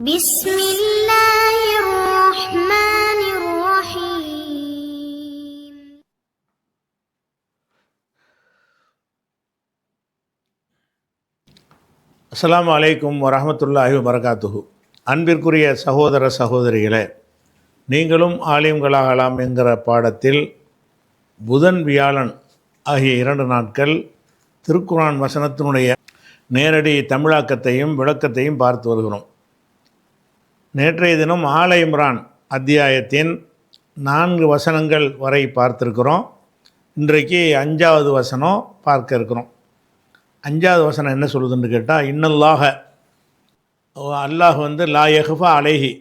بسم الله الرحمن الرحيم. அஸ்ஸலாமு அலைக்கும் வரஹ்மத்துல்லாஹி வபரகாத்துஹு. அன்பிற்குரிய சகோதர சகோதரிகளே, நீங்களும் ஆலிம்களாகலாம் என்கிற பாடத்தில் புதன் வியாழன் ஆகிய 2 நாட்கள் திருக்குர்ஆன் வசனத்தினுடைய நேரடி தமிழாக்கத்தையும் விளக்கத்தையும் பார்த்து வருகிறோம். நேற்றைய தினம் ஆல இம்ரான் அத்தியாயத்தின் 4 வசனங்கள் வரை பார்த்துருக்கிறோம். இன்றைக்கு 5வது வசனம் பார்க்க இருக்கிறோம். 5வது வசனம் என்ன சொல்லுதுன்னு கேட்டால், இன்னல்லாஹ, அல்லாஹ் லா யஹ்ஃபா அலைஹி,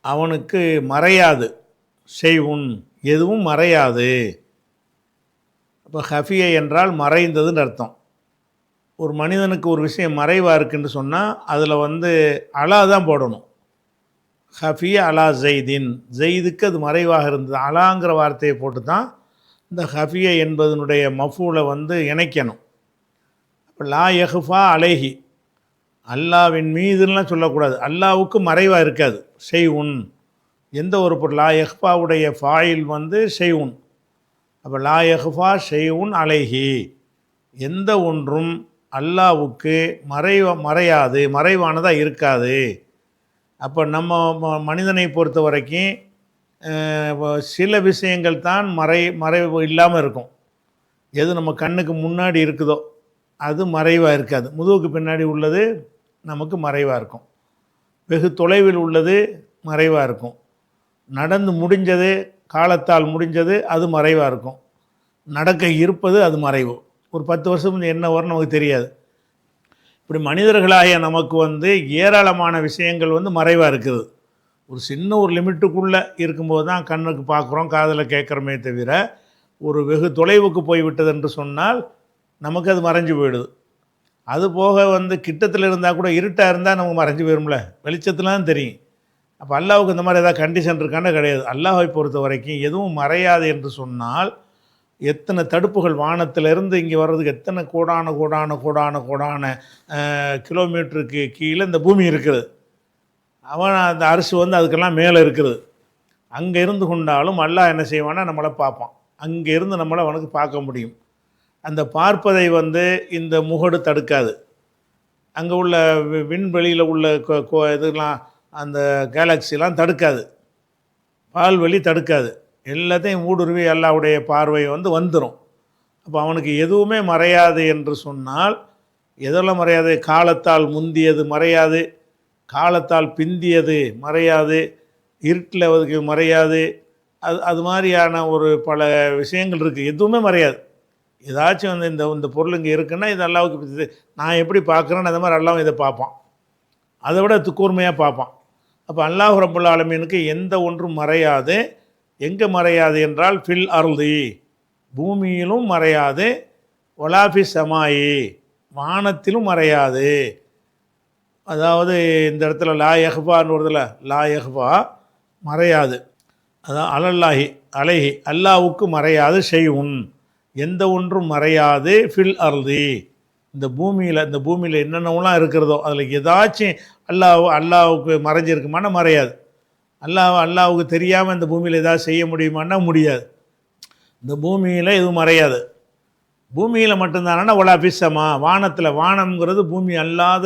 அவனுக்கு மறையாது, ஷைஉன், எதுவும் மறையாது. அப்போ ஹஃபியை என்றால் மறைந்ததுன்னு அர்த்தம். ஒரு மனிதனுக்கு ஒரு விஷயம் மறைவாக இருக்குன்னு சொன்னால் அதில் அலா தான் போடணும். ஹஃபிய அலா ஜெய்தின், ஜெய்துக்கு அது மறைவாக இருந்தது. அலாங்கிற வார்த்தையை போட்டு தான் இந்த ஹஃபிய என்பதனுடைய மஃபூலை இணைக்கணும். இப்போ லா யஹ்ஃபா அலைஹி, அல்லாவின் மீதுலாம் சொல்லக்கூடாது. அல்லாவுக்கு மறைவாக இருக்காது. ஷெய்உன், எந்த ஒரு பொருள், லா யஹ்ஃபாவுடைய ஃபாயில் ஷெய்உன். அப்போ லா யஹ்ஃபா ஷெய்உன் அலைஹி, எந்த ஒன்றும் அல்லாவுக்கு மறையாது, மறைவானதாக இருக்காது. அப்போ நம்ம மனிதனை பொறுத்த வரைக்கும் சில விஷயங்கள் தான் மறைவு இல்லாமல் இருக்கும். எது நம்ம கண்ணுக்கு முன்னாடி இருக்குதோ அது மறைவாக இருக்காது. முதுகுக்கு பின்னாடி உள்ளது நமக்கு மறைவாக இருக்கும். வெகு தொலைவில் உள்ளது மறைவாக இருக்கும். நடந்து முடிஞ்சது, காலத்தால் முடிஞ்சது, அது மறைவாக இருக்கும். நடக்க இருப்பது அது மறைவு. ஒரு 10 வருஷம் என்ன வரும் நமக்கு தெரியாது. இப்படி மனிதர்களாகிய நமக்கு ஏராளமான விஷயங்கள் மறைவாக இருக்குது. ஒரு சின்ன ஒரு லிமிட்டுக்குள்ளே இருக்கும்போது தான் கண்ணுக்கு பார்க்குறோம், காதில் கேட்குறோமே தவிர, ஒரு வெகு தொலைவுக்கு போய்விட்டது என்று சொன்னால் நமக்கு அது மறைஞ்சு போயிடுது. அது போக கிட்டத்தில் இருந்தால் கூட இருட்டாக இருந்தால் நமக்கு மறைஞ்சு போயிடும்ல, வெளிச்சத்தில் தான் தெரியும். அப்போ அல்லாஹ்வுக்கு இந்த மாதிரி ஏதாவது கண்டிஷன் இருக்கானே கிடையாது. அல்லாஹ்வை பொறுத்த வரைக்கும் எதுவும் மறையாது என்று சொன்னால், எத்தனை தடுப்புகள் வானத்திலிருந்து இங்கே வர்றதுக்கு எத்தனை கோடான கோடான கோடான கோடான கிலோமீட்டருக்கு கீழே இந்த பூமி இருக்குது. அவன் அந்த அரசு அதுக்கெல்லாம் மேலே இருக்குது. அங்கே இருந்து கொண்டாலும் அல்லாஹ் என்ன செய்வானா, நம்மளை பார்ப்பான். அங்கே இருந்து நம்மளை அவனுக்கு பார்க்க முடியும். அந்த பார்ப்பதை இந்த முகடு தடுக்காது. அங்கே உள்ள விண்வெளியில் உள்ள இதெல்லாம், அந்த கேலக்சிலாம் தடுக்காது. பால்வெளி தடுக்காது. எல்லாத்தையும் ஊடுருவி அல்லாஹ்வுடைய பார்வை வந்துடும். அப்போ அவனுக்கு எதுவுமே மறையாது என்று சொன்னால், எதெல்லாம் மறையாது? காலத்தால் முந்தியது மறையாது, காலத்தால் பிந்தியது மறையாது, இருட்டில் மறையாது. அது மாதிரியான ஒரு பல விஷயங்கள் இருக்குது. எதுவுமே மறையாது. ஏதாச்சும் இந்த பொருள் இங்கே இருக்குன்னா இது அல்லாஹ்வுக்கு நான் எப்படி பார்க்குறேன்னு அந்த மாதிரி அல்லாஹ் இதை பார்ப்பான். அதை விட கூர்மையாக பார்ப்பான். அப்போ அல்லாஹ் ரப்புல் ஆலமீனுக்கு எந்த ஒன்றும் மறையாது. எங்கே மறையாது என்றால், ஃபில் அர்தி, பூமியிலும் மறையாது, வலாஃபி சமாயி, வானத்திலும் மறையாது. அதாவது இந்த இடத்துல லா யஹ்ஃபான்னு வருதுல, லா யஹ்ஃபா மறையாது. அதான் அலல்லாஹி அலைஹி, அல்லாவுக்கு மறையாது, ஷெய்உன், எந்த ஒன்றும் மறையாது, ஃபில் அர்தி, இந்த பூமியில் என்னென்னலாம் இருக்கிறதோ அதில் ஏதாச்சும் அல்லாவுக்கு மறைஞ்சிருக்குமானா மறையாது. அல்லாவுக்கு தெரியாமல் இந்த பூமியில் ஏதாவது செய்ய முடியுமான்னா முடியாது. இந்த பூமியில் எதுவும் மறையாது. பூமியில் மட்டும்தானா ஒலாபிசமா, வானத்தில், வானம்ங்கிறது பூமி அல்லாத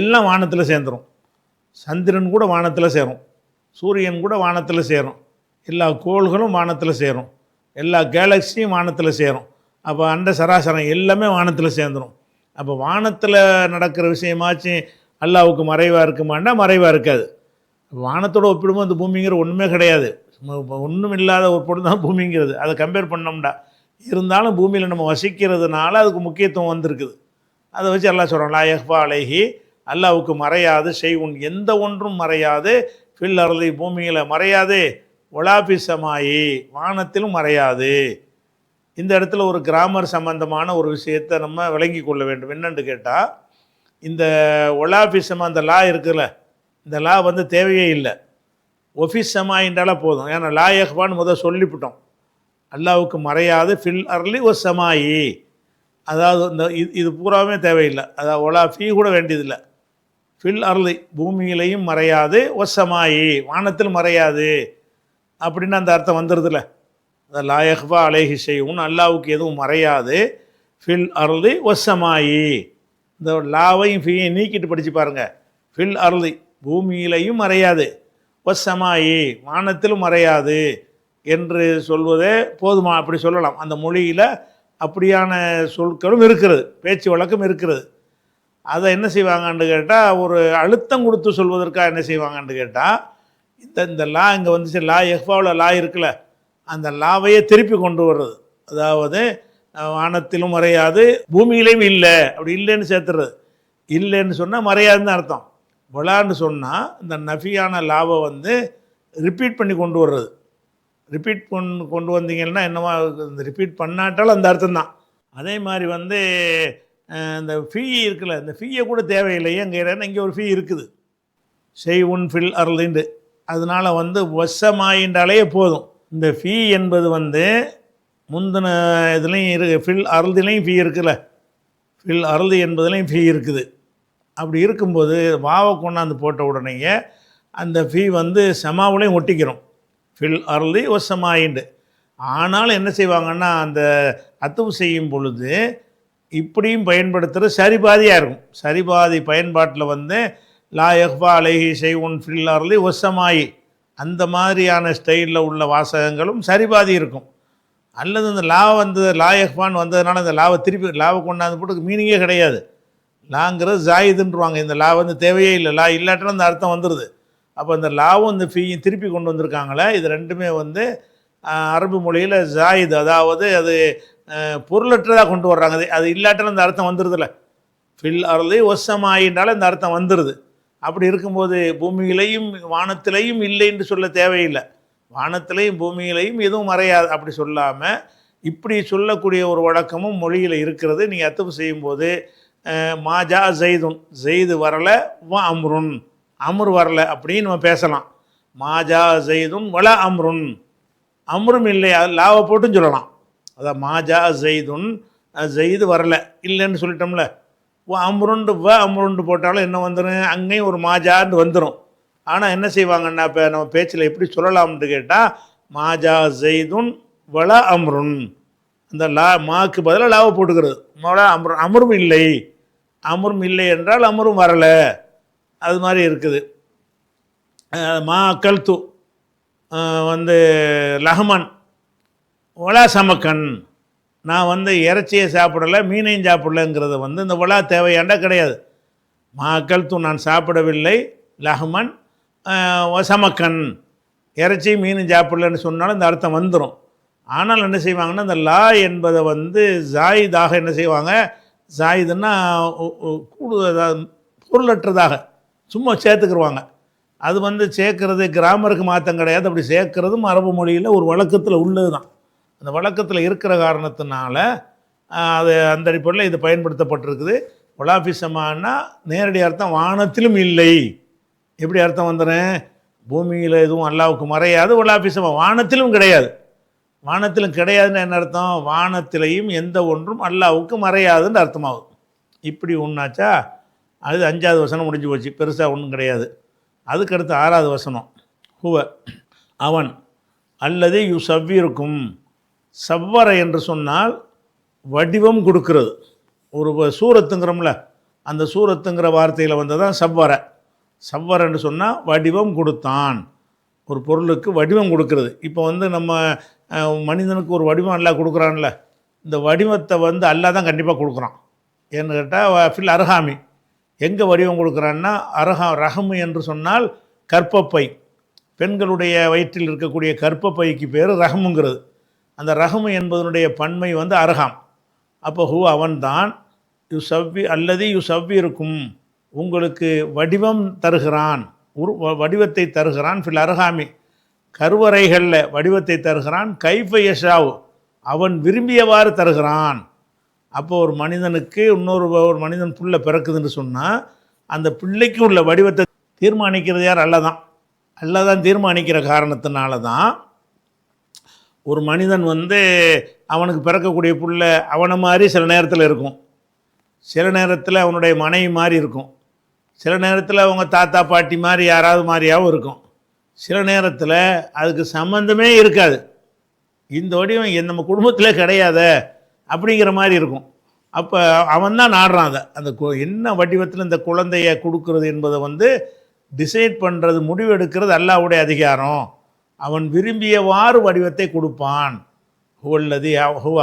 எல்லாம் வானத்தில் சேர்ந்துடும். சந்திரன் கூட வானத்தில் சேரும், சூரியன் கூட வானத்தில் சேரும், எல்லா கோள்களும் வானத்தில் சேரும், எல்லா கேலக்சியும் வானத்தில் சேரும். அப்போ அண்ட சராசரம் எல்லாமே வானத்தில் சேர்ந்துடும். அப்போ வானத்தில் நடக்கிற விஷயமாச்சும் அல்லாவுக்கு மறைவாக இருக்குமான்னா மறைவாக இருக்காது. வானத்தோடு ஒப்பிடும்போது அந்த பூமிங்கிற ஒன்றுமே கிடையாது. ஒன்றும் இல்லாத ஒரு பொருள் தான் பூமிங்கிறது. அதை கம்பேர் பண்ணோம்டா. இருந்தாலும் பூமியில் நம்ம வசிக்கிறதுனால அதுக்கு முக்கியத்துவம் வந்திருக்குது. அதை வச்சு அல்லாஹ் சொல்கிறோம், லா யஹ்ஃபா அலைஹி, அல்லாஹ்வுக்கு மறையாது, ஷெய்உன், எந்த ஒன்றும் மறையாது, ஃபில் அர்தி, பூமியில் மறையாது, வலாஃபி சமாயி, வானத்திலும் மறையாது. இந்த இடத்துல ஒரு கிராமர் சம்பந்தமான ஒரு விஷயத்தை நம்ம விளங்கி கொள்ள வேண்டும். என்னென்னு கேட்டால், இந்த வலாஃபி சமா, அந்த லா இருக்குல்ல, இந்த லா தேவையே இல்லை. ஒஃபிஸ் சமாயின்றால போதும். ஏன்னா லா யஹ்ஃபான்னு சொல்லிவிட்டோம். அல்லாவுக்கு மறையாது, ஃபில் அர்லி ஒ சமாயி, அதாவது இது பூராவே தேவையில்லை. அதாவது ஒலா ஃபீ கூட வேண்டியதில்லை. ஃபில் அர்லி பூமியிலையும் மறையாது, ஒசமாயி வானத்தில் மறையாது அப்படின்னு அந்த அர்த்தம் வந்துடுதுல. அந்த லா யஹ்ஃபா அலைஹி ஷைஉன் அல்லாஹ்வுக்கு எதுவும் மறையாது, ஃபில் அர்லி ஒசமாயி இந்த லாவையும் ஃபீயையும் நீக்கிட்டு படித்து பாருங்க. ஃபில் அர்லி பூமியிலையும் மறையாது, ஒசமாயி வானத்திலும் மறையாது என்று சொல்வதே போதுமா? அப்படி சொல்லலாம். அந்த மொழியில் அப்படியான சொற்களும் இருக்கிறது, பேச்சு வழக்கம் இருக்கிறது. அதை என்ன செய்வாங்கன்னு கேட்டால், ஒரு அழுத்தம் கொடுத்து சொல்வதற்காக என்ன செய்வாங்கன்னு கேட்டால், இந்த லா இங்கே வந்துச்சு, லா யஹ்ஃபாவில் லா இருக்குல்ல, அந்த லாவையே திருப்பி கொண்டு வர்றது. அதாவது வானத்திலும் மறையாது, பூமியிலையும் இல்லை, அப்படி இல்லைன்னு சேர்த்துறது. இல்லைன்னு சொன்னால் மறையாதுன்னு அர்த்தம். வலான்னு சொன்னால் இந்த நஃபியான லாவை வந்து ரிப்பீட் பண்ணி கொண்டு வர்றது. ரிப்பீட் கொண்டு வந்தீங்கன்னா என்னவா, இந்த ரிப்பீட் பண்ணாட்டாலும் அந்த அர்த்தம் தான். அதே மாதிரி வந்து இந்த ஃபீ இருக்குல்ல, இந்த ஃபீயை கூட தேவையில்லையே அங்கே இங்கே ஒரு ஃபீ இருக்குது, ஷைஉன் ஃபில் அர்லிண்டு. அதனால் வந்து வசமாயின்றாலே போதும். இந்த ஃபீ என்பது வந்து முந்தின இதுலேயும் இருக்குது, ஃபில் அர்லிலையும் ஃபீ இருக்குல்ல, ஃபில் அர்லி என்பதுலேயும் ஃபீ இருக்குது. அப்படி இருக்கும்போது வாவை கொண்டாந்து போட்ட உடனேயே அந்த ஃபீ வந்து சமாவுலையும் ஒட்டிக்கிறோம், ஃபில் அர்லி ஒசமாயிண்டு. ஆனாலும் என்ன செய்வாங்கன்னா, அந்த அத்துவு செய்யும் பொழுது இப்படியும் பயன்படுத்துகிறது சரிபாதியாக இருக்கும். சரிபாதி பயன்பாட்டில் வந்து லா யஹ்ஃபா அலைஹி ஷைஉன் ஃபில் அர்லி ஒசமாயி அந்த மாதிரியான ஸ்டைலில் உள்ள வாசகங்களும் சரிபாதி இருக்கும். அல்லது இந்த லா வந்து லா யஹ்ஃபான்னு வந்ததுனால இந்த லாவை திருப்பி லாவை கொண்டாந்து போட்டு மீனிங்கே கிடையாது. லாங்கிறது ஜாயிதுன்றுவாங்க. இந்த லா வந்து தேவையே இல்லை, லா இல்லாட்டினா அந்த அர்த்தம் வந்துடுது. அப்போ இந்த லாவும் இந்த ஃபீயும் திருப்பி கொண்டு வந்திருக்காங்களே, இது ரெண்டுமே வந்து அரபு மொழியில் ஜாயிது, அதாவது அது பொருளற்றதாக கொண்டு வர்றாங்க. அது இல்லாட்டினா இந்த அர்த்தம் வந்துடுதுல்ல, ஃபில் அர்லி ஒசமாயின்றால இந்த அர்த்தம் வந்துடுது. அப்படி இருக்கும்போது பூமியிலையும் வானத்திலையும் இல்லைன்னு சொல்ல தேவையில்லை, வானத்திலையும் பூமியிலையும் எதுவும் மறையாது அப்படி சொல்லாமல் இப்படி சொல்லக்கூடிய ஒரு வழக்கமும் மொழியில் இருக்கிறது. நீங்கள் அத்துப்பு செய்யும்போது மாஜா ஜெய்துன், ஜெய்து வரலை, வ அம்ருன் அம்ரு வரலை அப்படின்னு நம்ம பேசலாம். மாஜா ஜெய்துன் வல அம்ருன், அம்ரும் இல்லை, லாவை போட்டுன்னு சொல்லலாம். அதான் மாஜா ஜெய்துன், ஜெய்து வரலை இல்லைன்னு சொல்லிட்டோம்ல. அம்ருண்டு வ அம்ருண்டு போட்டாலும் என்ன வந்துடும், அங்கேயும் ஒரு மாஜான்னு வந்துடும். ஆனால் என்ன செய்வாங்கன்னா, இப்போ நம்ம பேச்சில் எப்படி சொல்லலாம்னு கேட்டால், மாஜா ஜெய்துன் வல அம்ருன், அந்த லா மாக்கு பதிலாக லாவை போட்டுக்கிறது. அம்ரு அமரும் இல்லை, அமரும் இல்லை என்றால் அமரும் வரலை, அது மாதிரி இருக்குது. மா கல்து வந்து லஹமன் ஒலா சமக்கன், நான் வந்து இறைச்சியை சாப்பிடலை மீனையும் சாப்பிடலைங்கிறத வந்து இந்த ஒலா தேவையாண்டா கிடையாது. மா கல்து நான் சாப்பிடவில்லை, லஹமன் சமக்கன் இறைச்சி மீனும் சாப்பிடலன்னு சொன்னாலும் இந்த அர்த்தம் வந்துடும். ஆனால் என்ன செய்வாங்கன்னா, இந்த லா என்பதை வந்து ஜாயிதாக என்ன செய்வாங்க, ஜாயிதுன்னா கூடுதலாக பொருளற்றதாக சும்மா சேர்த்துக்கிடுவாங்க. அது வந்து சேர்க்கறது கிராமருக்கு மாற்றம் கிடையாது, அப்படி சேர்க்கறதும் அரபு மொழியில் ஒரு வழக்கத்தில் உள்ளது தான். அந்த வழக்கத்தில் இருக்கிற காரணத்தினால அது அந்த அடிப்படையில் இது பயன்படுத்தப்பட்டிருக்குது. ஒலாஃபிசமானா நேரடி அர்த்தம் வானத்திலும் இல்லை. எப்படி அர்த்தம் வந்துடுறேன், பூமியில் எதுவும் அல்லாவுக்கு மறையாது, ஒலாஃபிசமா வானத்திலும் கிடையாது. வானத்திலும் கிடையாதுன்னு என்ன அர்த்தம், வானத்திலையும் எந்த ஒன்றும் அல்லாவுக்கு மறையாதுன்னு அர்த்தமாகும். இப்படி ஒன்றாச்சா, அது 5வது வசனம் முடிஞ்சு போச்சு, பெருசாக ஒன்றும் கிடையாது. அதுக்கடுத்து 6வது வசனம், ஹுவ அவன், அல்லது யு சவ்விருக்கும், சவ்வர என்று சொன்னால் வடிவம் கொடுக்கிறது. ஒரு சூரத்துங்கிறோம்ல, அந்த சூரத்துங்கிற வார்த்தையில் வந்ததான் சவ்வர. சவ்வர என்று சொன்னால் வடிவம் கொடுத்தான், ஒரு பொருளுக்கு வடிவம் கொடுக்கறது. இப்போ வந்து நம்ம மனிதனுக்கு ஒரு வடிவம் அல்லாஹ் கொடுக்குறான்ல, இந்த வடிவத்தை வந்து அல்லாஹ் தான் கண்டிப்பாக கொடுக்குறான். ஏன்னு கேட்டால் ஃபில் அர்ஹாமி, எங்கே வடிவம் கொடுக்குறான்னா ரஹமு என்று சொன்னால் கற்பப்பை, பெண்களுடைய வயிற்றில் இருக்கக்கூடிய கற்பப்பைக்கு பேர் ரஹமுங்கிறது. அந்த ரஹமு என்பதனுடைய பன்மை வந்து அர்ஹாம். அப்போ ஹூ அவன்தான், யு சவ்வி அல்லது யு சவ்வி இருக்கும், உங்களுக்கு வடிவம் தருகிறான், வடிவத்தை தருகிறான், ஃபில் அர்ஹாமி கருவறைகளில் வடிவத்தை தருகிறான், கைஃப யஷாவ் அவன் விரும்பியவாறு தருகிறான். அப்போ ஒரு மனிதனுக்கு ஒரு மனிதன் புள்ள பிறக்குதுன்னு சொன்னால் அந்த பிள்ளைக்கு உள்ள வடிவத்தை தீர்மானிக்கிறது யார், அல்லதான். அல்லதான் தீர்மானிக்கிற காரணத்தினால தான் ஒரு மனிதன் வந்து அவனுக்கு பிறக்கக்கூடிய புள்ள அவனை மாதிரி சில நேரத்தில் இருக்கும், சில நேரத்தில் அவனுடைய மனைவி மாதிரி இருக்கும், சில நேரத்தில் அவங்க தாத்தா பாட்டி மாதிரி யாராவது மாதிரியாகவும் இருக்கும். சில நேரத்தில் அதுக்கு சம்மந்தமே இருக்காது. இந்த வடிவம் நம்ம குடும்பத்தில் கிடையாத அப்படிங்கிற மாதிரி இருக்கும். அப்போ அவன் தான் நாடுறான் அதை. அந்த என்ன வடிவத்தில் இந்த குழந்தைய கொடுக்கறது என்பதை வந்து டிசைட் பண்ணுறது, முடிவெடுக்கிறது அல்லாஹ்வுடைய அதிகாரம். அவன் விரும்பியவாறு வடிவத்தை கொடுப்பான்.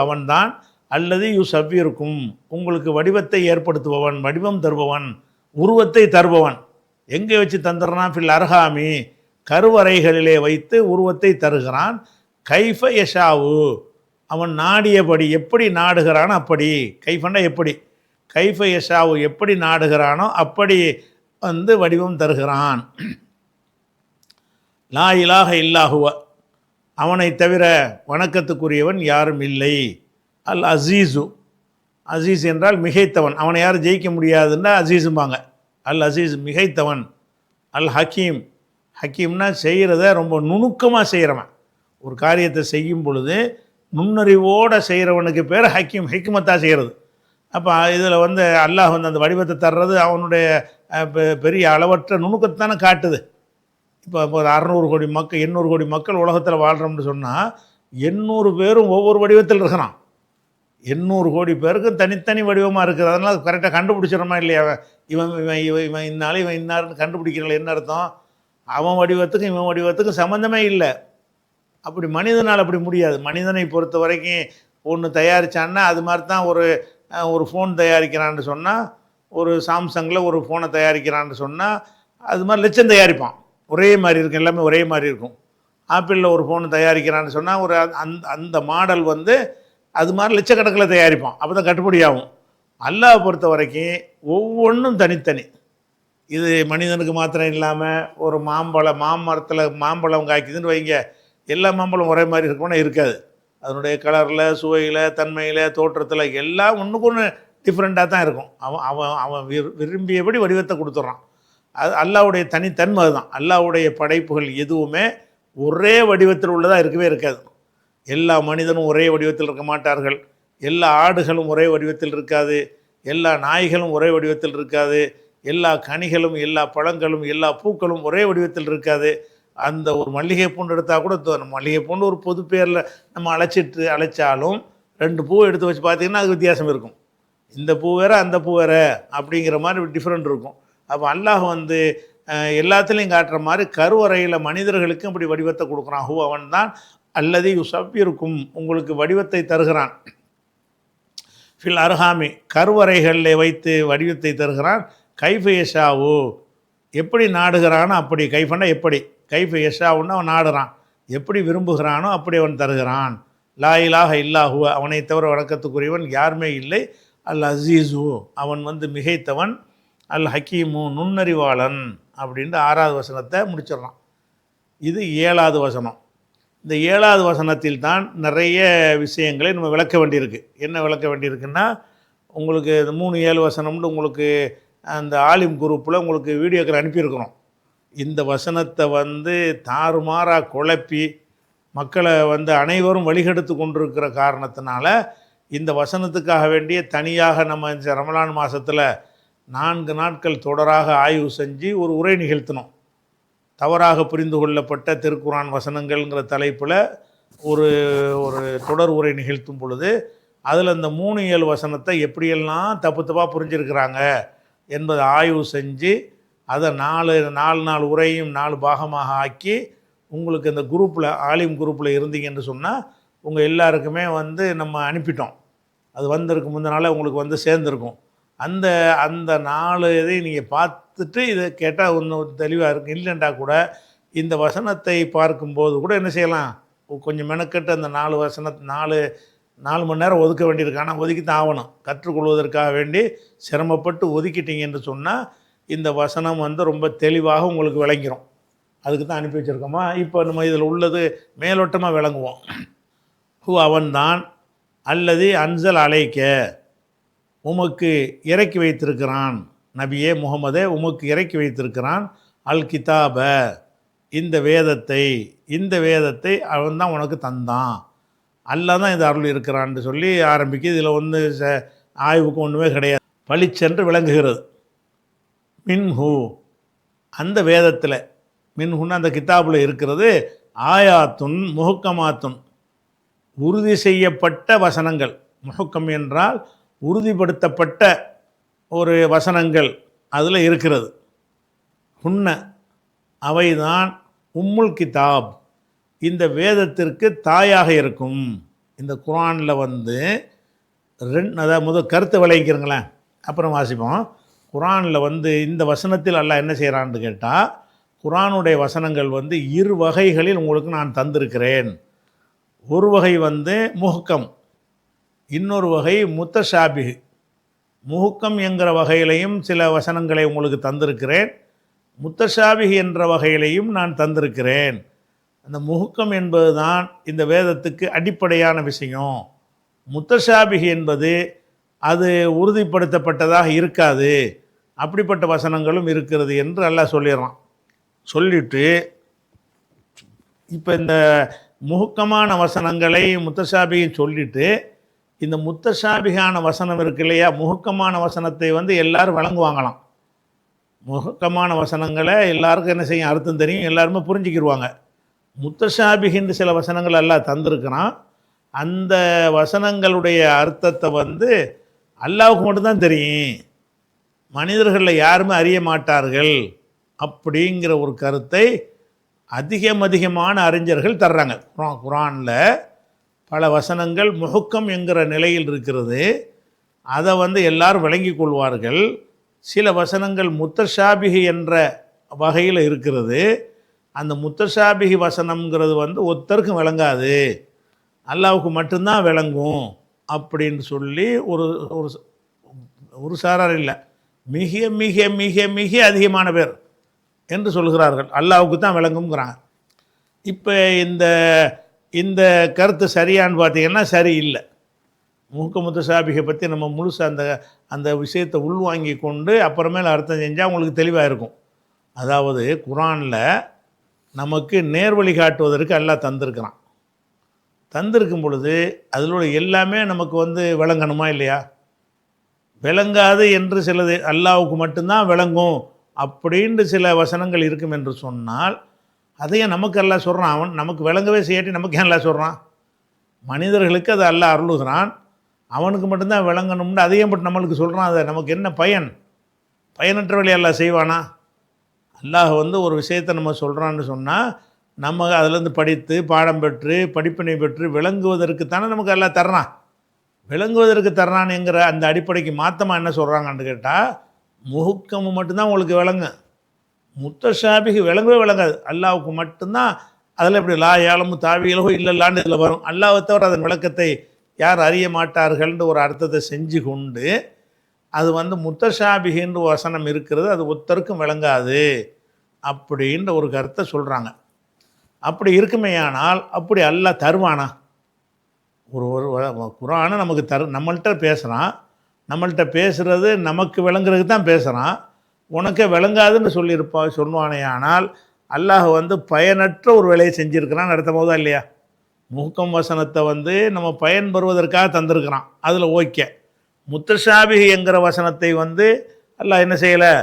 அவன்தான் அல்லது யுசவ்விருக்கும், உங்களுக்கு வடிவத்தை ஏற்படுத்துபவன், வடிவம் தருபவன், உருவத்தை தருபவன். எங்கே வச்சு தந்துடுறான்? ஃபில் அர்ஹாமி, கருவறைகளிலே வைத்து உருவத்தை தருகிறான். கைஃப யஷாவு, அவன் நாடியபடி, எப்படி நாடுகிறானோ அப்படி. கைஃபன்னா எப்படி, கைஃப யஷாவு எப்படி நாடுகிறானோ அப்படி வந்து வடிவம் தருகிறான். லா இலாஹ இல்லாஹுவ, அவனை தவிர வணக்கத்துக்குரியவன் யாரும் இல்லை. அல் அசீஸு, அசீஸ் என்றால் மிகைத்தவன், அவனை யாரும் ஜெயிக்க முடியாதுன்னா அசீஸும்பாங்க. அல் அசீஸ் மிகைத்தவன். அல் ஹக்கீம், ஹக்கீம்னா செய்கிறத ரொம்ப நுணுக்கமாக செய்கிறவன். ஒரு காரியத்தை செய்யும் பொழுது நுண்ணறிவோடு செய்கிறவனுக்கு பேர் ஹக்கீம், ஹிக்மத்தாக செய்கிறது. அப்போ இதில் வந்து அல்லாஹ் வந்து அந்த வடிவத்தை தர்றது அவனுடைய பெரிய அளவற்ற நுணுக்கத்தானே காட்டுது. இப்போ 600 கோடி மக்கள் 800 கோடி மக்கள் உலகத்தில் வாழ்கிறோம்னு சொன்னால் 800 பேரும் ஒவ்வொரு வடிவத்தில் இருக்கிறான். 800 கோடி பேருக்கும் தனித்தனி வடிவமாக இருக்குது. அதனால் கரெக்டாக கண்டுபிடிச்சிடமா இல்லையா? இவன் இவன் இவன் இவன் இன்னாலும் இவன் இன்னாருன்னு கண்டுபிடிக்கிறல என்ன அர்த்தம்? அவன் வடிவத்துக்கும் இவன் வடிவத்துக்கும் சம்மந்தமே இல்லை. அப்படி மனிதனால் அப்படி முடியாது. மனிதனை பொறுத்த வரைக்கும் ஒன்று தயாரித்தான்னா அது மாதிரி தான் ஒரு ஃபோன் தயாரிக்கிறான்னு சொன்னால், ஒரு சாம்சங்கில் ஒரு ஃபோனை தயாரிக்கிறான்னு சொன்னால் அது மாதிரி லட்சம் தயாரிப்பான். ஒரே மாதிரி இருக்கும், எல்லாமே ஒரே மாதிரி இருக்கும். ஆப்பிளில் ஒரு ஃபோனு தயாரிக்கிறான்னு சொன்னால் ஒரு அந்த மாடல் வந்து அது மாதிரி லட்சக்கணக்கில் தயாரிப்பான். அப்போ தான் கட்டுப்படி ஆகும். அல்லாஹ் பொறுத்த வரைக்கும் ஒவ்வொன்றும் தனித்தனி. இது மனிதனுக்கு மாத்திரம் இல்லாமல் ஒரு மாமரத்தில் மாம்பழம் காய்க்குதுன்னு வைங்க, எல்லா மாம்பழம் ஒரே மாதிரி இருக்கும்னா இருக்காது. அதனுடைய கலரில், சுவையில், தன்மையில், தோற்றத்தில் எல்லாம் ஒன்றுக்கு ஒன்று டிஃப்ரெண்ட்டாக தான் இருக்கும். அவன் விரும்பியபடி வடிவத்தை கொடுத்துட்றான். அது அல்லாஹ்வுடைய தனித்தன்மை. அதுதான் அல்லாஹ்வுடைய படைப்புகள் எதுவுமே ஒரே வடிவத்தில் உள்ளதாக இருக்கவே இருக்காது. எல்லா மனிதனும் ஒரே வடிவத்தில் இருக்க மாட்டார்கள். எல்லா ஆடுகளும் ஒரே வடிவத்தில் இருக்காது. எல்லா நாய்களும் ஒரே வடிவத்தில் இருக்காது. எல்லா கனிகளும், எல்லா பழங்களும், எல்லா பூக்களும் ஒரே வடிவத்தில் இருக்காது. அந்த ஒரு மல்லிகை பூண்டு எடுத்தால் கூட மல்லிகை பூண்டு ஒரு பொது பேரில் நம்ம அழைச்சாலும் 2 பூவை எடுத்து வச்சு பார்த்திங்கன்னா அது வித்தியாசம் இருக்கும். இந்த பூ வேறு அந்த பூ வேறு அப்படிங்கிற மாதிரி டிஃப்ரெண்ட் இருக்கும். அப்போ அல்லாஹ் வந்து எல்லாத்துலேயும் காட்டுற மாதிரி கருவறையில் மனிதர்களுக்கும் இப்படி வடிவத்தை கொடுக்குறான். அவன் தான் அல்லது யுசவ்விருக்கும், உங்களுக்கு வடிவத்தை தருகிறான். ஃபில் அர்ஹாமி, கருவறைகளில் வைத்து வடிவத்தை தருகிறான். கைஃப யஷாவு, எப்படி நாடுகிறானோ அப்படி. கைஃபன்னா எப்படி, கைஃப யஷாவுன்னு அவன் நாடுறான், எப்படி விரும்புகிறானோ அப்படி அவன் தருகிறான். லா இலாஹ இல்லாஹுவ, அவனை தவிர வணக்கத்துக்குரியவன் யாருமே இல்லை. அல் அசீஸு, அவன் வந்து மிகைத்தவன். அல் ஹக்கீமு, நுண்ணறிவாளன் அப்படின்ட்டு 6வது வசனத்தை முடிச்சிடறான். இது 7வது வசனம். இந்த 7வது வசனத்தில் தான் நிறைய விஷயங்களை நம்ம விளக்க வேண்டியிருக்கு. என்ன விளக்க வேண்டியிருக்குன்னா, உங்களுக்கு இந்த 3-7 வசனம்னு உங்களுக்கு அந்த ஆலிம் குரூப்பில் உங்களுக்கு வீடியோக்கள் அனுப்பியிருக்கிறோம். இந்த வசனத்தை வந்து தாறுமாறாக குழப்பி மக்களை வந்து அனைவரும் வழிகெடுத்து கொண்டிருக்கிற காரணத்தினால இந்த வசனத்துக்காக வேண்டிய தனியாக நம்ம இந்த ரமலான் மாதத்தில் 4 நாட்கள் தொடராக ஆய்வு செஞ்சு ஒரு உரை நிகழ்த்தினோம். தவறாக புரிந்து கொள்ளப்பட்ட திருக்குரான் வசனங்கள்ங்கிற தலைப்பில் ஒரு தொடர் உரை நிகழ்த்தும் பொழுது அதில் இந்த 3-7 வசனத்தை எப்படியெல்லாம் தப்பாக புரிஞ்சிருக்கிறாங்க என்பதை ஆய்வு செஞ்சு அதை 4 உரையும் 4 பாகமாக ஆக்கி உங்களுக்கு இந்த குரூப்பில், ஆலிம் குரூப்பில் இருந்தீங்கன்னு சொன்னால் உங்கள் எல்லாருக்குமே வந்து நம்ம அனுப்பிட்டோம். அது வந்திருக்கு, முந்தின நாள் உங்களுக்கு வந்து சேர்ந்துருக்கும். அந்த 4 இதையும் நீங்கள் பார்த்துட்டு இதை கேட்டால் ஒன்றும் தெளிவாக இருக்கும். இல்லைண்டா கூட இந்த வசனத்தை பார்க்கும்போது கூட என்ன செய்யலாம், கொஞ்சம் மெனக்கெட்டு அந்த 4 வசனத்தை 4 மணி நேரம் ஒதுக்க வேண்டியிருக்கு. ஆனால் ஒதுக்கித்தான் ஆகணும். கற்றுக்கொள்வதற்காக வேண்டி சிரமப்பட்டு ஒதுக்கிட்டீங்கன்னு சொன்னால் இந்த வசனம் வந்து ரொம்ப தெளிவாக உங்களுக்கு விளங்கிடும். அதுக்கு தான் அனுப்பி வச்சுருக்கோமா. இப்போ நம்ம இதில் உள்ளது மேலோட்டமாக விளங்குவோம். அவன்தான் அல்லது அன்சல் அலைக்க, உமக்கு இறக்கி வைத்திருக்கிறான். நபியே முகமதே, உமக்கு இறக்கி வைத்திருக்கிறான். அல் கிதாப, இந்த வேதத்தை அவன் தான் உனக்கு தந்தான். அல்லாஹ் தான் இது அருள் இருக்கிறான்னு சொல்லி ஆரம்பிக்குது. இதில் வந்து ஆய்வுக்கு ஒன்றுமே கிடையாது, பளிச்சென்று விளங்குகிறது. மின்ஹு அந்த வேதத்தில், மின்ஹுன்னு அந்த கிதாபில் இருக்கிறது, ஆயாத்துன் முஹக்கமாத்துன் உறுதி செய்யப்பட்ட வசனங்கள். முஹக்கம் என்றால் உறுதிப்படுத்தப்பட்ட ஒரு வசனங்கள் அதில் இருக்கிறது. ஹுன்ன அவைதான் உம்முல் கிதாப் இந்த வேதத்திற்கு தாயாக இருக்கும். இந்த குர்ஆனில் அதாவது முதல் கருத்தை விளங்கிக்கிறங்களேன், அப்புறம் வாசிப்போம். குர்ஆனில் இந்த வசனத்தில் அல்லாஹ் என்ன செய்கிறான்னு கேட்டால், குர்ஆனுடைய வசனங்கள் இரு வகைகளில் உங்களுக்கு நான் தந்திருக்கிறேன். ஒரு வகை முஹக்கம், இன்னொரு வகை முத்தஷாபிஹ். முஹக்கம் என்கிற வகையிலையும் சில வசனங்களை உங்களுக்கு தந்திருக்கிறேன், முத்தஷாபிஹ் என்ற வகையிலையும் நான் தந்திருக்கிறேன். அந்த முஹக்கம் என்பது தான் இந்த வேதத்துக்கு அடிப்படையான விஷயம். முத்தஷாபிஹ் என்பது அது உறுதிப்படுத்தப்பட்டதாக இருக்காது, அப்படிப்பட்ட வசனங்களும் இருக்கிறது என்று அல்லாஹ் சொல்லிடுறான். சொல்லிட்டு இப்போ இந்த முஹக்கமான வசனங்களை முத்தஷாபிஹை சொல்லிட்டு, இந்த முத்தஷாபிகான வசனம் இருக்கு இல்லையா, முஹக்கமான வசனத்தை எல்லாரும் வழங்குவாங்களாம். முஹக்கமான வசனங்களை எல்லாருக்கும் என்ன செய்யும், அர்த்தம் தெரியும், எல்லாருமே புரிஞ்சுக்கிடுவாங்க. முத்தஷாபிகின்ற சில வசனங்கள் எல்லாம் தந்திருக்கிறான். அந்த வசனங்களுடைய அர்த்தத்தை அல்லாஹ்வுக்கு மட்டும்தான் தெரியும், மனிதர்களில் யாருமே அறிய மாட்டார்கள் அப்படிங்கிற ஒரு கருத்தை அதிகமான அறிஞர்கள் தர்றாங்க. குர்ஆனில் பல வசனங்கள் முஹக்கம் என்கிற நிலையில் இருக்கிறது, அதை எல்லாரும் விளங்கி கொள்வார்கள். சில வசனங்கள் முத்தஷாபிஹி என்ற வகையில் இருக்கிறது. அந்த முத்தஷாபிஹி வசனம்ங்கிறது ஒருத்தருக்கும் விளங்காது, அல்லாஹ்வுக்கு மட்டும்தான் விளங்கும் அப்படின்னு சொல்லி ஒரு சாரார் இல்லை, மிக மிக மிக மிக அதிகமான பேர் என்று சொல்கிறார்கள், அல்லாஹ்வுக்கு தான் விளங்குங்கிறாங்க. இப்போ இந்த கருத்து சரியான்னு பார்த்தீங்கன்னா சரியில்லை. முத்தஷாபிஹை பற்றி நம்ம முழுசாக அந்த விஷயத்தை உள்வாங்கி கொண்டு அப்புறமேல அர்த்தம் செஞ்சால் உங்களுக்கு தெளிவாக இருக்கும். அதாவது குர்ஆனில் நமக்கு நேர்வழி காட்டுவதற்கு அல்லாஹ் தந்திருக்கிறான். தந்திருக்கும் பொழுது அதில் எல்லாமே நமக்கு விளங்கணுமா இல்லையா? விளங்காது என்று சிலது அல்லாஹ்வுக்கு மட்டும்தான் விளங்கும் அப்படின்னு சில வசனங்கள் இருக்கும் என்று சொன்னால், அதையும் நமக்கு அல்லாஹ் சொல்கிறான். அவன் நமக்கு விளங்கவே செய்யாட்டி நமக்கு ஏன் அல்லாஹ் சொல்கிறான்? மனிதர்களுக்கு அதை அல்லாஹ் அருளுகிறான், அவனுக்கு மட்டும்தான் விளங்கணும்னு அதையும் பட்டு நம்மளுக்கு சொல்கிறான். அதை நமக்கு என்ன பயன்? பயனற்ற வழி அல்லாஹ் செய்வானா? அல்லாஹ் ஒரு விஷயத்தை நம்ம சொல்கிறான்னு சொன்னால், நம்ம அதிலேருந்து படித்து பாடம் பெற்று படிப்பினை பெற்று விளங்குவதற்கு தானே நமக்கு அல்லாஹ் தர்றான். விளங்குவதற்கு தர்றான்ங்கிற அந்த அடிப்படைக்கு மாற்றமாக என்ன சொல்கிறாங்கன்னு கேட்டால், முஹக்கம் மட்டும்தான் உங்களுக்கு விளங்கும், முத்தஷாபிஹ் விளங்கவே விளங்காது. அல்லாஹ்வுக்கு மட்டும்தான் அதில் எப்படி லா யாலமு தாவீலஹு இல்லல்லான்னு இதில் வரும். அல்லாஹ்வை தவிர அதன் விளக்கத்தை யார் அறிய மாட்டார்கள்ன்ற ஒரு அர்த்தத்தை செஞ்சு கொண்டு, அது முத்தஷாபிஹின்ற வசனம் இருக்கிறது, அது ஒருத்தருக்கும் விளங்காது அப்படின்ற ஒரு கருத்தை சொல்கிறாங்க. அப்படி இருக்குமேயானால் அப்படி அல்லாஹ் தருவானா? ஒரு குர்ஆனை நமக்கு நம்மள்கிட்ட பேசுகிறான், நம்மள்கிட்ட பேசுகிறது நமக்கு விளங்குறதுக்கு தான் பேசுகிறான், உனக்கே விளங்காதுன்னு சொல்லுவானே. ஆனால் அல்லாஹ் பயனற்ற ஒரு வேலையை செஞ்சுருக்கிறான்னு அர்த்தம் போதா இல்லையா? முஹக்கம் வசனத்தை நம்ம பயன்பெறுவதற்காக தந்திருக்கிறான், அதில் ஓகே. முத்தஷாபிஹ் என்கிற வசனத்தை அல்லாஹ் என்ன செய்யலை,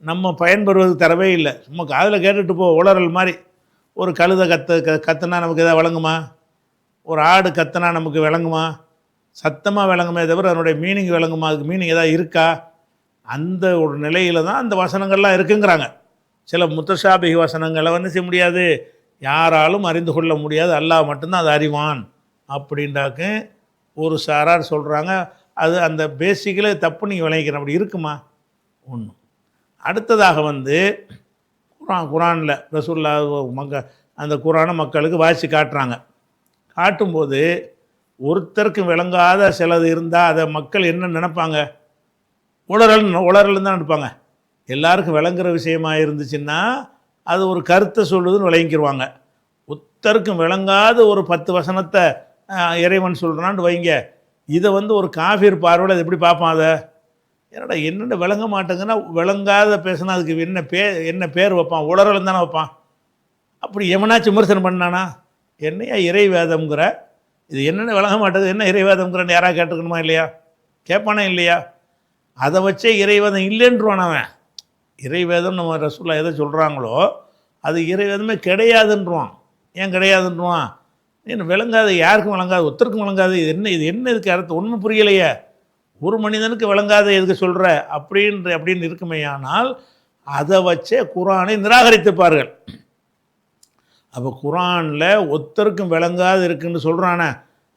நம்ம பயன்பெறுவதுக்கு தரவே இல்லை. சும்மா காதில் கேட்டுட்டு போ, உளறல் மாதிரி. ஒரு கழுதை கத்துனா நமக்கு எதாவது விளங்குமா? ஒரு ஆடு கத்துனா நமக்கு விளங்குமா? சத்தமாக விளங்குமே தவிர அதனுடைய மீனிங் விளங்குமா? அதுக்கு மீனிங் எதாவது இருக்கா? அந்த ஒரு நிலையில் தான் அந்த வசனங்கள்லாம் இருக்குங்கிறாங்க. சில முத்தஷாபிஹ் வசனங்களை செய்ய முடியாது, யாராலும் அறிந்து கொள்ள முடியாது, அல்லாஹ் மட்டும்தான் அது அறிவான் அப்படின்றாக்கு ஒரு சாரார் சொல்கிறாங்க. அது அந்த பேசிக்கில் தப்பு நீங்கள் விளங்கிக்கிறேன். அப்படி இருக்குமா? ஒன்று. அடுத்ததாக குர்ஆனில் ரசூலுல்லாஹ் அந்த குர்ஆனை மக்களுக்கு வாசி காட்டுறாங்க. காட்டும்போது ஒருத்தருக்கு விளங்காத சிலது இருந்தால் அதை மக்கள் என்ன நினைப்பாங்க? உளறல் தான் நினைப்பாங்க. எல்லாருக்கும் விளங்குற விஷயமாக இருந்துச்சுன்னா அது ஒரு கருத்தை சொல்லுதுன்னு விளங்கிடுவாங்க. ஒருத்தருக்கும் விளங்காத ஒரு 10 வசனத்தை இறைவன் சொல்கிறான்னு வைங்க, இதை ஒரு காஃபிர் பார்வையில் அது எப்படி பார்ப்பான்? அதை என்னென்ன விளங்க மாட்டேங்கன்னா விளங்காத பேசினா அதுக்கு என்ன பேர் வைப்பான்? உளறல் தானே வைப்பான். அப்படி எவனாச்சும் விமர்சனம் பண்ணானா, என்னையா இறைவேதம்ங்கிற, இது என்னென்ன விளங்க மாட்டேங்குது, என்ன இறைவேதம்ங்கிறன்னு யாராவது கேட்டுக்கணுமா இல்லையா? கேட்பானே இல்லையா? அதை வச்சே இறைவேதம் இல்லைன்றான் அவன். இறைவேதம் நம்ம ரசூலுல்லாஹ் எதை சொல்கிறாங்களோ அது இறைவேதமே கிடையாதுன்றான். ஏன் கிடையாதுன்றான்? ஏன்னு விளங்காது, யாருக்கும் விளங்காது, ஒருத்தருக்கும் விளங்காது. இது என்ன இதுக்கு அர்த்தம் ஒன்றும் புரியலையே, ஒரு மனிதனுக்கு விளங்காத எதுக்கு சொல்கிற அப்படின்னு இருக்குமேயானால் அதை வச்சே குர்ஆனை நிராகரித்துப்பார்கள். அப்போ குர்ஆனில் ஒருத்தருக்கும் விளங்காது இருக்குன்னு சொல்கிறானே,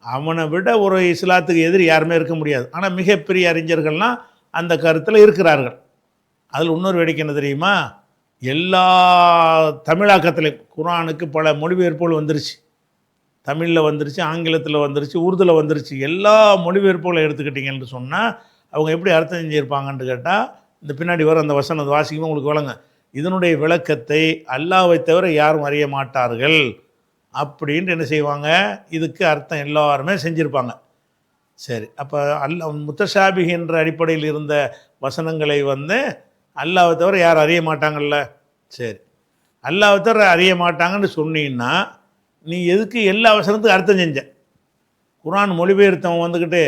அவனை விட ஒரு இஸ்லாத்துக்கு எதிரி யாருமே இருக்க முடியாது. ஆனால் மிகப்பெரிய அறிஞர்கள்லாம் அந்த கருத்தில் இருக்கிறார்கள். அதில் இன்னொரு வேடிக்கை என்ன தெரியுமா? எல்லா தமிழாக்கத்திலையும் குர்ஆனுக்கு பல மொழிபெயர்ப்புகள் வந்துருச்சு. தமிழில் வந்துருச்சு, ஆங்கிலத்தில் வந்துருச்சு, உருதுல வந்துருச்சு. எல்லா மொழிபெயர்ப்புகளை எடுத்துக்கிட்டிங்கன்னு சொன்னால் அவங்க எப்படி அர்த்தம் செஞ்சுருப்பாங்கன்னு கேட்டால், இந்த பின்னாடி வர அந்த வசனத்தை வாசிக்கும்போது உங்களுக்கு விளங்க, இதனுடைய விளக்கத்தை அல்லாஹ்வை தவிர யாரும் அறிய மாட்டார்கள் அப்படின்ட்டு என்ன செய்வாங்க, இதுக்கு அர்த்தம் எல்லாருமே செஞ்சுருப்பாங்க. சரி, அப்போ முத்தஷாபிஹ் என்ற அடிப்படையில் இருந்த வசனங்களை அல்லாஹ்வை தவிர யாரும் அறிய மாட்டாங்கல்ல. சரி, அல்லாஹ்வை தவிர அறிய மாட்டாங்கன்னு சொன்னீங்கன்னா நீ எதுக்கு எல்லா வசனத்துக்கும் அர்த்தம் செஞ்ச? குர்ஆன் மொழிபெயர்த்தவன் வந்துக்கிட்டு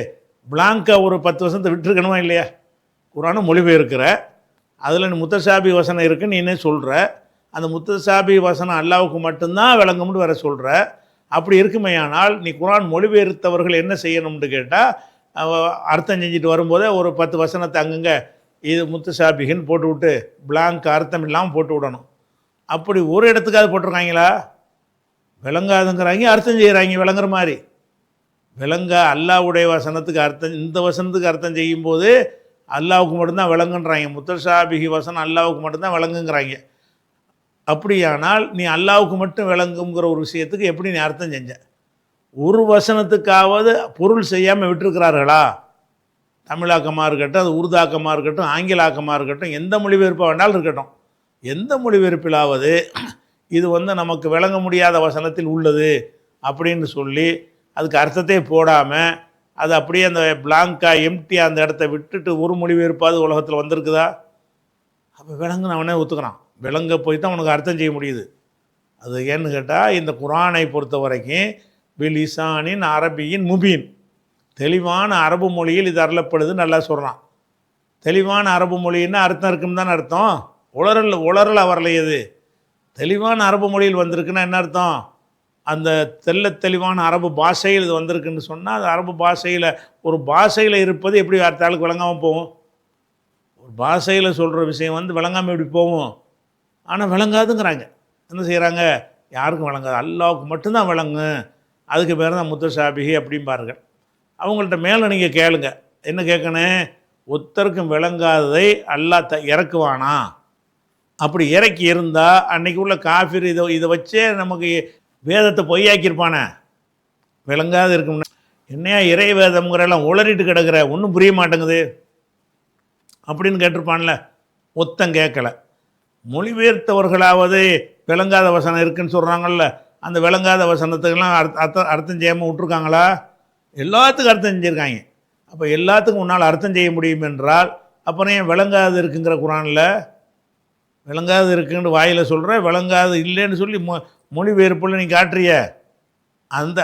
பிளாங்கா ஒரு 10 வசனத்தை விட்டுருக்கணுமா இல்லையா? குர்ஆனை மொழிபெயர்க்கிற, அதில் நீ முத்தஷாபி வசனம் இருக்குன்னு நீ என்ன சொல்கிற? அந்த முத்தஷாபி வசனம் அல்லாஹ்வுக்கு மட்டும்தான் விளங்கும்னு வேற சொல்கிற. அப்படி இருக்குமையானால் நீ குர்ஆன் மொழிபெயர்த்தவர்கள் என்ன செய்யணும்னு கேட்டால், அர்த்தம் செஞ்சுட்டு வரும்போதே ஒரு 10 வசனத்தை அங்கங்கே இது முத்தஷாபிஹின்னு போட்டு விட்டு பிளாங்க் அர்த்தம் இல்லாமல் போட்டு விடணும். அப்படி ஒரு இடத்துக்காவது போட்டிருக்காங்களா? விளங்காதுங்கிறாங்க, அர்த்தம் செய்கிறாங்க விளங்குற மாதிரி. அல்லாஹ்வுடைய வசனத்துக்கு அர்த்தம், இந்த வசனத்துக்கு அர்த்தம் செய்யும்போது அல்லாஹ்வுக்கு மட்டும்தான் விளங்குன்றாங்க. முத்தஷாபிஹி வசனம் அல்லாஹ்வுக்கு மட்டும்தான் விளங்குங்கிறாங்க. அப்படியானால் நீ அல்லாஹ்வுக்கு மட்டும் விளங்குங்கிற ஒரு விஷயத்துக்கு எப்படி நீ அர்த்தம் செஞ்ச? ஒரு வசனத்துக்காவது பொருள் செய்யாமல் விட்டுருக்கிறார்களா? தமிழாக்கமாக இருக்கட்டும், அது உருதாக்கமாக இருக்கட்டும், ஆங்கிலாக்கமாக இருக்கட்டும், எந்த மொழிபெயர்ப்பாக வேண்டாலும் இருக்கட்டும், எந்த மொழிபெயர்ப்பிலாவது இது நமக்கு விளங்க முடியாத வசனத்தில் உள்ளது அப்படின்னு சொல்லி அதுக்கு அர்த்தத்தை போடாமல் அது அப்படியே அந்த பிளாங்காக எம்டியாக அந்த இடத்த விட்டுட்டு ஒரு மொழிபெயர்ப்பாவது உலகத்தில் வந்திருக்குதா? அப்போ விளங்குன்னு அவனே ஒத்துக்கிறான். விளங்க போய் தான் உனக்கு அர்த்தம் செய்ய முடியுது. அது ஏன்னு கேட்டால், இந்த குர்ஆனை பொறுத்த வரைக்கும் பிலிசானின் அரபியின் முபீன், தெளிவான அரபு மொழியில் இது அருளப்படுதுன்னு நல்லா சொல்கிறான். தெளிவான அரபு மொழின்னா அர்த்தம் இருக்குன்னு தானே அர்த்தம். உளறல் வரலையது. தெளிவான அரபு மொழியில் வந்திருக்குன்னா என்ன அர்த்தம்? அந்த தெளிவான அரபு பாஷையில் இது வந்திருக்குன்னு சொன்னால், அது அரபு பாஷையில் ஒரு பாஷையில் இருப்பது எப்படி அடுத்த ஆளுக்கு விளங்காமல் போகும்? ஒரு பாஷையில் சொல்கிற விஷயம் விளங்காமல் எப்படி போகும்? ஆனால் விளங்காதுங்கிறாங்க. என்ன செய்கிறாங்க? யாருக்கும் விளங்காது, அல்லாஹ்வுக்கு மட்டும்தான் விளங்கு. அதுக்கு பேர் தான் முத்தஷாபிஹி அப்படிம்பார்கள். அவங்கள்ட்ட மேலே நீங்கள் கேளுங்க, என்ன கேட்கணும்? ஒருத்தருக்கும் விளங்காததை அல்லாஹ் இறக்குவானா? அப்படி இறக்கி இருந்தால் அன்றைக்கி உள்ள காஃபிர் இதை வச்சே நமக்கு வேதத்தை பொய்யாக்கியிருப்பானே. விளங்காது இருக்கும்னா என்னையா இறை வேதம்ங்கிறெல்லாம் உளறிட்டு கிடக்கிற, ஒன்றும் புரிய மாட்டேங்குது அப்படின்னு கேட்டிருப்பான்ல. ஒத்தம் கேட்கலை. மொழிபெயர்த்தவர்களாவது விளங்காத வசனம் இருக்குன்னு சொல்கிறாங்கல்ல, அந்த விளங்காத வசனத்துக்கெல்லாம் அர்த்தம் செய்யாமல் விட்ருக்காங்களா? எல்லாத்துக்கும் அர்த்தம் செஞ்சுருக்காங்க. அப்போ எல்லாத்துக்கும் உன்னால் அர்த்தம் செய்ய முடியும் என்றால் அப்புறம் ஏன் விளங்காது இருக்குங்கிற குர்ஆனில்? விளங்காது இருக்குன்னு வாயில் சொல்கிற, விளங்காது இல்லைன்னு சொல்லி மொழிபெயர்ப்புல நீ காட்டுறிய.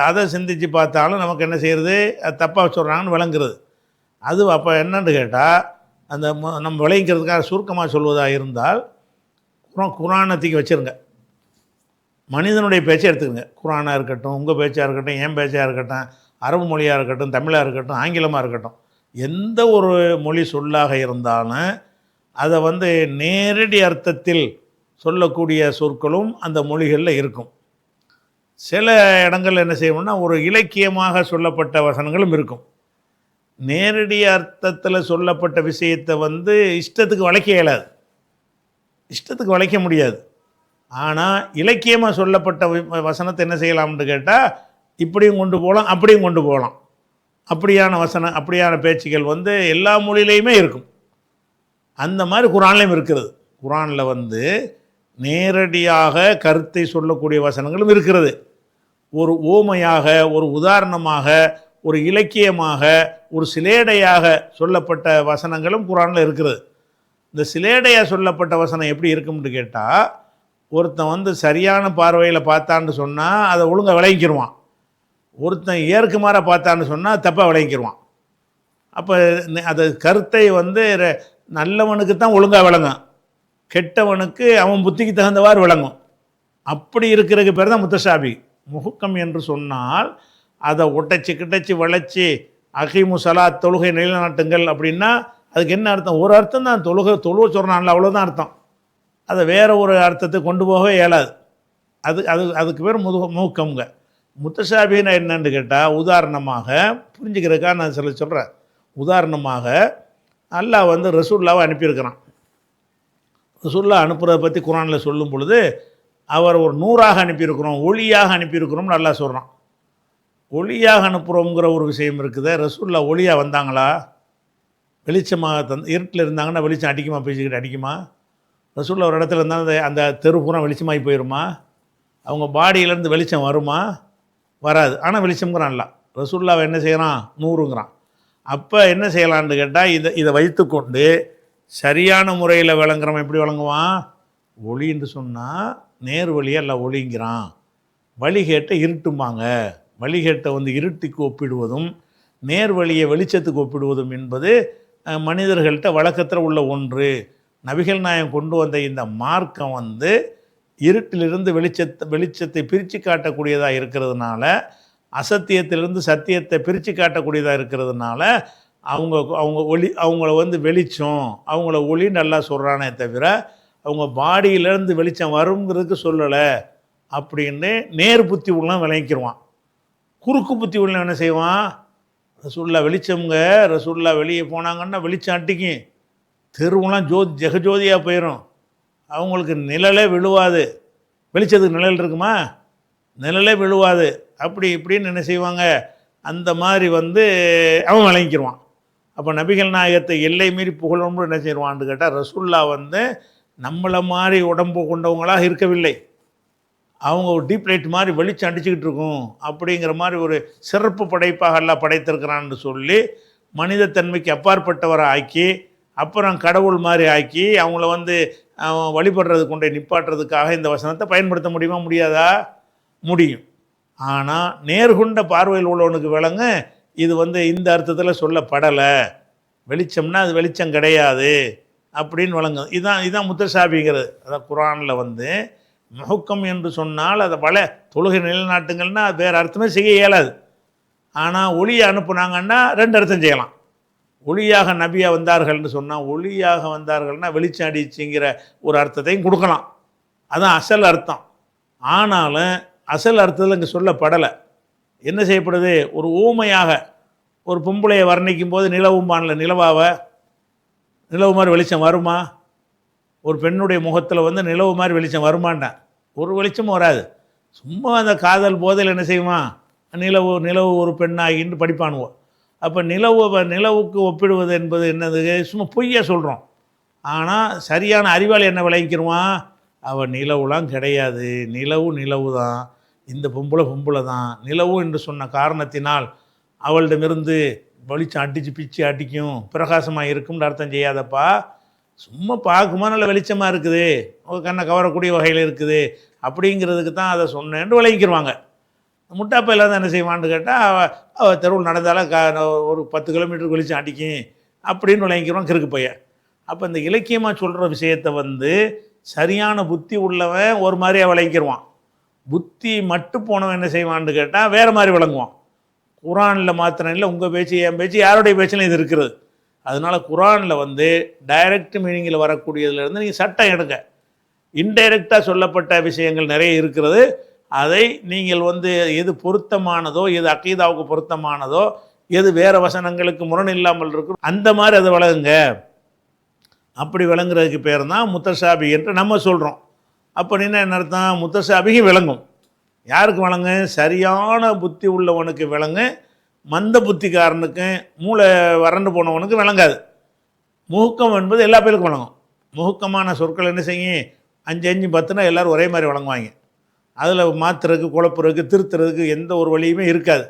அதை சிந்தித்து பார்த்தாலும் நமக்கு என்ன செய்கிறது? அது தப்பாக சொல்கிறாங்கன்னு விளங்குறது. அது அப்போ என்னன்னு கேட்டால், அந்த நம்ம விளங்கிக்கிறதுக்காக சுருக்கமாக சொல்வதாக இருந்தால் குர்ஆனை தூக்கி வச்சுருங்க, மனிதனுடைய பேச்சை எடுத்துக்கங்க. குர்ஆனாக இருக்கட்டும், உங்கள் பேச்சாக இருக்கட்டும், என் பேச்சாக இருக்கட்டும், அரபு மொழியாக இருக்கட்டும், தமிழாக இருக்கட்டும், ஆங்கிலமாக இருக்கட்டும், எந்த ஒரு மொழி சொல்லாக இருந்தாலும் அதை நேரடி அர்த்தத்தில் சொல்லக்கூடிய சொற்களும் அந்த மொழிகளில் இருக்கும். சில இடங்கள் என்ன செய்வோம்னா ஒரு இலக்கியமாக சொல்லப்பட்ட வசனங்களும் இருக்கும். நேரடி அர்த்தத்தில் சொல்லப்பட்ட விஷயத்தை இஷ்டத்துக்கு வளைக்க இயலாது, இஷ்டத்துக்கு வளைக்க முடியாது. ஆனால் இலக்கியமாக சொல்லப்பட்ட வசனத்தை என்ன செய்யலாம்னு கேட்டால், இப்படியும் கொண்டு போகலாம், அப்படியும் கொண்டு போகலாம். அப்படியான பேச்சுகள் எல்லா மொழியிலையுமே இருக்கும். அந்த மாதிரி குர்ஆன்லையும் இருக்கிறது. குர்ஆனில் நேரடியாக கருத்தை சொல்லக்கூடிய வசனங்களும் இருக்கிறது. ஒரு ஓமையாக, ஒரு உதாரணமாக, ஒரு இலக்கியமாக, ஒரு சிலேடையாக சொல்லப்பட்ட வசனங்களும் குர்ஆனில் இருக்கிறது. இந்த சிலேடையாக சொல்லப்பட்ட வசனம் எப்படி இருக்கும்னு கேட்டால், ஒருத்தன் சரியான பார்வையில் பார்த்தான்னு சொன்னால் அதை ஒழுங்காக விளங்கிக்கிடுவான். ஒருத்தன் ஏற்குமாற பார்த்தான்னு சொன்னால் தப்பாக விளங்கிக்கிடுவான். அப்போ அது கருத்தை நல்லவனுக்கு தான் ஒழுங்காக விளங்கும், கெட்டவனுக்கு அவன் புத்திக்கு தகுந்தவாறு விளங்கும். அப்படி இருக்கிறதுக்கு பேர் தான் முத்தஷாபி. முஹுக்கம் என்று சொன்னால் அதை ஒட்டச்சி கிட்டச்சி வளைச்சி அகீமு சலாத் தொழுகை நிலைநாட்டுங்கள் அப்படின்னா அதுக்கு என்ன அர்த்தம்? ஒரு அர்த்தம் தான், தொழுகை சொல்கிறான்ல, அவ்வளோதான் அர்த்தம். அதை வேறு ஒரு அர்த்தத்தை கொண்டு போகவே இயலாது. அதுக்கு பேர் முஹுக்கம்ங்க. முத்தஷாபின்னா என்னன்னு கேட்டால், உதாரணமாக புரிஞ்சுக்கிறதுக்காக நான் சொல்கிறேன். உதாரணமாக அல்லாஹ் வந்து ரசூலுல்லாவை அனுப்பியிருக்கிறான். ரசூலுல்லா அனுப்புறதை பற்றி குர்ஆனில் சொல்லும் பொழுது அவர் ஒரு நூறாக அனுப்பியிருக்கிறோம், ஒளியாக அனுப்பியிருக்கிறோம்னு அல்லாஹ் சொல்கிறான். ஒளியாக அனுப்புகிறோங்கிற ஒரு விஷயம் இருக்குது. ரசூலுல்லா ஒளியாக வந்தாங்களா? வெளிச்சமாக இருட்டில் இருந்தாங்கன்னா வெளிச்சம் அடிக்குமா? பேசிக்கிட்டு அடிக்குமா? ரசூலுல்லா ஒரு இடத்துல இருந்தால் அந்த தெரு பூரா வெளிச்சமாகி போயிடுமா? அவங்க பாடியிலேருந்து வெளிச்சம் வருமா? வராது. ஆனால் வெளிச்சம்ங்கிறான்ல. ரசூலுல்லாவை என்ன செய்கிறான்? நூறுங்கிறான். அப்போ என்ன செய்யலான்னு கேட்டால், இதை வைத்துக்கொண்டு சரியான முறையில் விளங்குறவன் எப்படி விளங்குவான்? ஒளின்னு சொன்னால் நேர் வழியாக எல்லாம் ஒளிங்கிறான். வழிகேட்டை இருட்டுமாங்க. வழிகேட்டை வந்து இருட்டுக்கு ஒப்பிடுவதும் நேர் வழியை வெளிச்சத்துக்கு ஒப்பிடுவதும் என்பது மனிதர்கள்ட்ட வழக்கத்தில் உள்ள ஒன்று. நபிகள் நாயகம் கொண்டு வந்த இந்த மார்க்கம் வந்து இருட்டிலிருந்து வெளிச்சத்தை பிரித்து காட்டக்கூடியதாக இருக்கிறதுனால, அசத்தியத்திலிருந்து சத்தியத்தை பிரித்து காட்டக்கூடியதாக இருக்கிறதுனால அவங்கள வந்து வெளிச்சம், அவங்கள ஒளி நல்லா சொல்கிறானே தவிர அவங்க பாடியிலேருந்து வெளிச்சம் வருங்கிறதுக்கு சொல்லலை அப்படின்னு நேர் புத்தி உள்ள விளங்கிக்கிடுவான். குறுக்கு புத்தி உள்ள என்ன செய்வான்? ரசூலுல்லாஹ் வெளிச்சம்ங்க, ரசூலுல்லாஹ் வெளியே போனாங்கன்னா வெளிச்சம் அட்டிக்கும், தெருவெலாம் ஜெகஜோதியாக போயிடும், அவங்களுக்கு நிழலே விழுவாது. வெளிச்சத்துக்கு நிழல் இருக்குமா? நிழலே விழுவாது. அப்படி இப்படின்னு என்ன செய்வாங்க? அந்த மாதிரி வந்து அவன் விளங்கிக்கிடுவான். அப்போ நபிகள் நாயகத்தை எல்லை மீறி புகழணும்னு என்ன செய்வான்னு கேட்டால், ரசூலுல்லாஹ் வந்து நம்மளை மாதிரி உடம்பு கொண்டவங்களாக இருக்கவில்லை. அவங்க ஒரு டீப் லைட் மாதிரி வெளிச்சம் அடிச்சுக்கிட்டு இருக்கும் அப்படிங்கிற மாதிரி ஒரு சிறப்பு படைப்பாக எல்லாம் படைத்திருக்கிறான்னு சொல்லி மனிதத்தன்மைக்கு அப்பாற்பட்டவரை ஆக்கி, அப்புறம் கடவுள் மாதிரி ஆக்கி அவங்கள வந்து வழிபடுறது கொண்டே நிப்பாட்டுறதுக்காக இந்த வசனத்தை பயன்படுத்த முடியுமா? முடியாதா? முடியும். ஆனால் நேர்கொண்ட பார்வையில் உள்ளவனுக்கு விளங்க இது வந்து இந்த அர்த்தத்தில் சொல்லப்படலை. வெளிச்சம்னா அது வெளிச்சம் கிடையாது அப்படின்னு வழங்கும். இதுதான் முத்தஷாபிங்கிறது. அதான் குர்ஆனில் வந்து முஹுக்கம் என்று சொன்னால் அதை தொழுகை நிலைநாட்டுங்கள்னா அது வேறு அர்த்தமே செய்ய இயலாது. ஆனால் ஒளியை அனுப்புனாங்கன்னா ரெண்டு அர்த்தம் செய்யலாம். ஒளியாக நபியாக வந்தார்கள்னு சொன்னால், ஒளியாக வந்தார்கள்னால் வெளிச்சம் அடிச்சுங்கிற ஒரு அர்த்தத்தையும் கொடுக்கலாம். அதுதான் அசல் அர்த்தம். ஆனாலும் அசல் அர்த்தத்தில் இங்கே சொல்லப்படலை. என்ன செய்யப்படுது? ஒரு ஊமையாக ஒரு பொம்பளையை வர்ணிக்கும் போது நிலவும்பான்ல, நிலவு மாதிரி வெளிச்சம் வருமா? ஒரு பெண்ணுடைய முகத்தில் வந்து நிலவு மாதிரி வெளிச்சம் வருமாண்டான். ஒரு வெளிச்சமும் வராது. சும்மா அந்த காதல் போதையில் என்ன செய்வான்? நிலவு ஒரு பெண்ணாகின்னு படிப்பானுவோம். அப்போ நிலவுக்கு ஒப்பிடுவது என்பது என்னது? சும்மா பொய்யா சொல்கிறோம். ஆனால் சரியான அறிவாளி என்ன விளங்கிக்கிறவான்? அவள் நிலவுலாம் கிடையாது, நிலவு தான், இந்த பொம்பளை தான். நிலவு என்று சொன்ன காரணத்தினால் அவளிடமிருந்து வெளிச்சம் அடித்து பிச்சு அடிக்கும், பிரகாசமாக இருக்கும்னு அர்த்தம் செய்யாதப்பா. சும்மா பார்க்குமா நல்ல வெளிச்சமாக இருக்குது, கண்ணை கவரக்கூடிய வகையில் இருக்குது அப்படிங்கிறதுக்கு தான் அதை சொன்னேன்னு விளங்கிக்கிடுவாங்க. முட்டாப்பையில் தான் என்ன செய்வான்னு கேட்டால், அவள் தெருவில் நடந்தாலும் ஒரு 10 கிலோமீட்டருக்கு வெளிச்சம் அடிக்கும் அப்படின்னு விளங்கிக்கிறோம் கிறுக்கு பையன். அப்போ இந்த இலக்கியமாக சொல்கிற விஷயத்தை வந்து சரியான புத்தி உள்ளவன் ஒரு மாதிரியாக விளங்கிடுவான். புத்தி மட்டு போனவன் என்ன செய்வான்னு கேட்டால் வேறு மாதிரி விளங்குவான். குர்ஆனில் மாத்திரம் இல்லை, உங்கள் பேச்சு என் பேச்சு யாருடைய பேச்சிலும் இது இருக்கிறது. அதனால் குர்ஆனில் வந்து டைரக்ட் மீனிங்கில் வரக்கூடியதுலேருந்து நீங்கள் சட்டம் எடுங்க. இன்டைரக்டாக சொல்லப்பட்ட விஷயங்கள் நிறைய இருக்கிறது. அதை நீங்கள் வந்து எது பொருத்தமானதோ, எது அகீதாவுக்கு பொருத்தமானதோ, எது வேறு வசனங்களுக்கு முரண் இல்லாமல் இருக்கும் அந்த மாதிரி அதை வழங்குங்க. அப்படி விளங்குறதுக்கு பேர் தான் முத்தஷாபி என்று நம்ம சொல்கிறோம். அப்படின்னா என்ன அர்த்தம்? முத்தஷாபிக்கு விளங்கும். யாருக்கு விளங்கு? சரியான புத்தி உள்ளவனுக்கு விளங்கு, மந்த புத்திக்காரனுக்கு மூளை வறண்டு போனவனுக்கு விளங்காது. முஹுக்கம் என்பது எல்லா பேருக்கும் விளங்கும். முஹுக்கமான சொற்கள் என்ன செய்யும்? 5 5 10னா எல்லோரும் ஒரே மாதிரி வழங்குவாங்க. அதில் மாற்றுறதுக்கு, குழப்புறதுக்கு, திருத்துறதுக்கு எந்த ஒரு வழியுமே இருக்காது.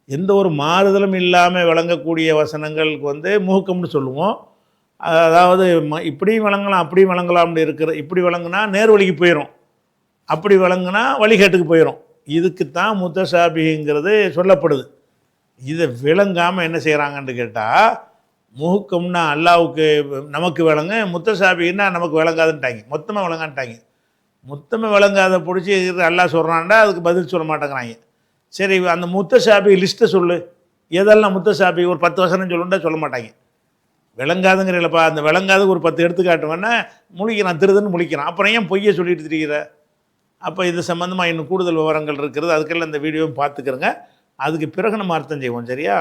எந்த ஒரு மாறுதலும் இல்லாமல் விளங்கக்கூடிய வசனங்களுக்கு வந்து முஹுக்கம்னு சொல்லுவோம். அதாவது இப்படியும் விளங்கலாம் அப்படியும் விளங்கலாம்னு இருக்கிற, இப்படி விளங்குனா நேர் வழிக்கு போயிடும், அப்படி விளங்குனா வழிகேட்டுக்கு போயிடும். இதுக்கு தான் முத்தஷாபிங்கிறது சொல்லப்படுது. இதை விளங்காமல் என்ன செய்கிறாங்கன்னு கேட்டால், முஹுக்கம்னா அல்லாவுக்கு நமக்கு விளங்க, முத்தசாபின்னா நமக்கு விளங்காதுன்ட்டாங்க, மொத்தமாக விளங்கான்ட்டாங்க. மொத்தமாக விளங்காத பிடிச்சி அல்லாஹ் சொல்கிறான்டா, அதுக்கு பதில் சொல்ல மாட்டேங்கிறாங்க. சரி, அந்த முத்தசாபி லிஸ்ட்டை சொல்லு, எதெல்லாம் முத்தசாபி ஒரு 10 வசனம் சொல்லுண்டா சொல்ல மாட்டாங்க. விளங்காதுங்கிறப்பா, அந்த விளங்காதுக்கு ஒரு 10 எடுத்துக்காட்டுவேன்னா முழிக்கிறான், திருதுன்னு முழிக்கிறான். அப்புறம் ஏன் பொய்யை சொல்லிட்டு திரிகிற? அப்போ இது சம்மந்தமாக இன்னும் கூடுதல் விவரங்கள் இருக்கிறது, அதுக்கெல்லாம் இந்த வீடியோவும் பார்த்துக்கிறங்க. அதுக்கு பிறகு நம்ம அர்த்தம் செய்வோம். சரியா?